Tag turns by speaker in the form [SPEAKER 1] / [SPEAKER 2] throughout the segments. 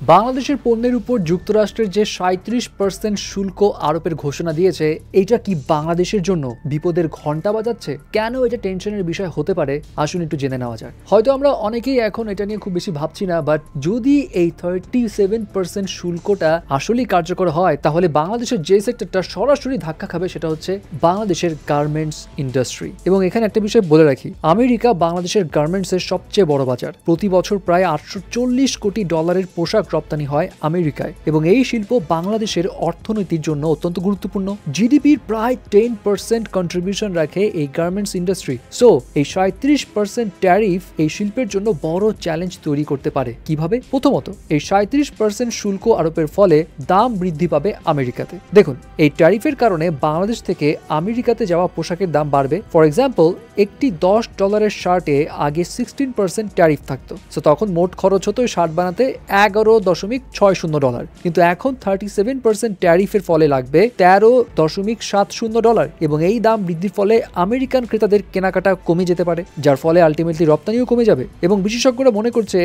[SPEAKER 1] বাংলাদেশের পণ্যের উপর যুক্তরাষ্ট্রের যে ৩৭% শুল্ক আরোপের ঘোষণা দিয়েছে, এটা কি বাংলাদেশের জন্য বিপদের ঘণ্টা বাজাচ্ছে? কেন এটা টেনশনের বিষয় হতে পারে, আসুন একটু জেনে নেওয়া যাক। হয়তো আমরা অনেকেই এখন এটা নিয়ে খুব বেশি ভাবছি না, বাট যদি এই 37% শুল্কটা আসলেই কার্যকর হয়, তাহলে বাংলাদেশের যে সেক্টরটা সরাসরি ধাক্কা খাবে সেটা হচ্ছে বাংলাদেশের গার্মেন্টস ইন্ডাস্ট্রি। এবং এখানে একটা বিষয় বলে রাখি, আমেরিকা বাংলাদেশের গার্মেন্টসের সবচেয়ে বড় বাজার। প্রতি বছর প্রায় $840 কোটি পোশাক রপ্তানি হয় আমেরিকায়, এবং এই শিল্প বাংলাদেশের অর্থনীতির জন্য অত্যন্ত গুরুত্বপূর্ণ। জিডিপির প্রায় 10% কন্ট্রিবিউশন রাখে এই গার্মেন্টস ইন্ডাস্ট্রি। সো এই 37% ট্যারিফ এই শিল্পের জন্য বড় চ্যালেঞ্জ তৈরি করতে পারে। কিভাবে? প্রথমত, এই 37% শুল্ক আরোপের ফলে দাম বৃদ্ধি পাবে আমেরিকাতে। দেখুন, এই ট্যারিফের কারণে বাংলাদেশ থেকে আমেরিকাতে যাওয়া পোশাকের দাম বাড়বে। ফর এক্সাম্পল, একটি $10 শার্টে আগে 16% ট্যারিফ থাকতো, সো তখন মোট খরচ হতো শার্ট বানাতে $11.60, কিন্তু এখন 37% ট্যারিফের ফলে লাগবে $13.70, এবং এই দাম বৃদ্ধির ফলে আমেরিকান ক্রেতাদের কেনাকাটা কমে যেতে পারে, যার ফলে আলটিমেটলি রপ্তানিও কমে যাবে। এবং বিশেষজ্ঞরা মনে করছে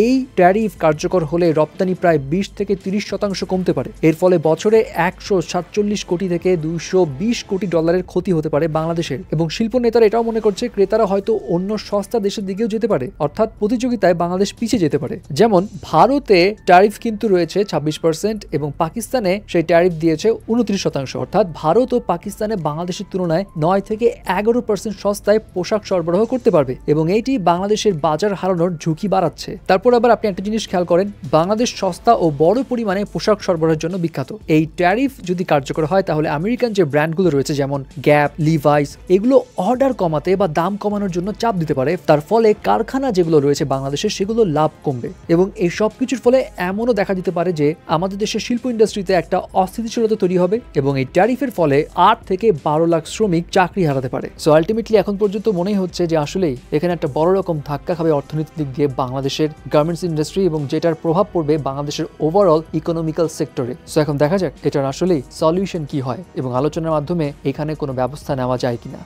[SPEAKER 1] এই ট্যারিফ কার্যকর হলে রপ্তানি প্রায় 20 থেকে 30% কমতে পারে। এর ফলে বছরে $147 কোটি থেকে $220 কোটি ক্ষতি হতে পারে বাংলাদেশের। এবং শিল্প নেতারা এটাও মনে করছে ক্রেতারা হয়তো অন্য সস্তা দেশের দিকেও যেতে পারে, অর্থাৎ প্রতিযোগিতায় বাংলাদেশ পিছিয়ে যেতে পারে। যেমন ভারতে ট্যারিফ কিন্তু রয়েছে 26% এবং পাকিস্তানে সেই ট্যারিফ দিয়েছে 29%, অর্থাৎ ভারত ও পাকিস্তানে বাংলাদেশের তুলনায় 9 থেকে 11% সস্তায় পোশাক সরবরাহ করতে পারবে, এবং এইটি বাংলাদেশের বাজার হারানোর ঝুঁকি বাড়াচ্ছে। তারপর আবার আপনি একটা জিনিস খেয়াল করেন, বাংলাদেশ সস্তা ও বড় পরিমাণে পোশাক সরবরাহের জন্য বিখ্যাত। এই ট্যারিফ যদি কার্যকর হয়, তাহলে আমেরিকান যে ব্র্যান্ডগুলো রয়েছে যেমন গ্যাপ, লিভাইস, এগুলো অর্ডার কমাতে বা দাম কমানোর জন্য চাপ দিতে পারে। তার ফলে কারখানা যেগুলো রয়েছে বাংলাদেশের, সেগুলো লাভ কমবে, এবং এই সব কিছুর ফলে এমনও দেখা দিতে পারে যে আমাদের দেশের শিল্প ইন্ডাস্ট্রিতে একটা অস্থিতিশীলতা তৈরি হবে, এবং এই ট্যারিফের ফলে 8 থেকে 12 লাখ শ্রমিক চাকরি হারাতে পারে। সো আলটিমেটলি এখন পর্যন্ত মনেই হচ্ছে যে আসলেই এখানে একটা বড় রকম ধাক্কা খাবে অর্থনীতির দিক দিয়ে বাংলাদেশের গার্মেন্টস ইন্ডাস্ট্রি, এবং যেটার প্রভাব পড়বে বাংলাদেশের ওভারঅল ইকোনমিক্যাল সেক্টরে। সো এখন দেখা যাক এটার আসলেই সলিউশন কি হয়, এবং আলোচনার মাধ্যমে এখানে কোনো ব্যবস্থা নেওয়া যায় কিনা।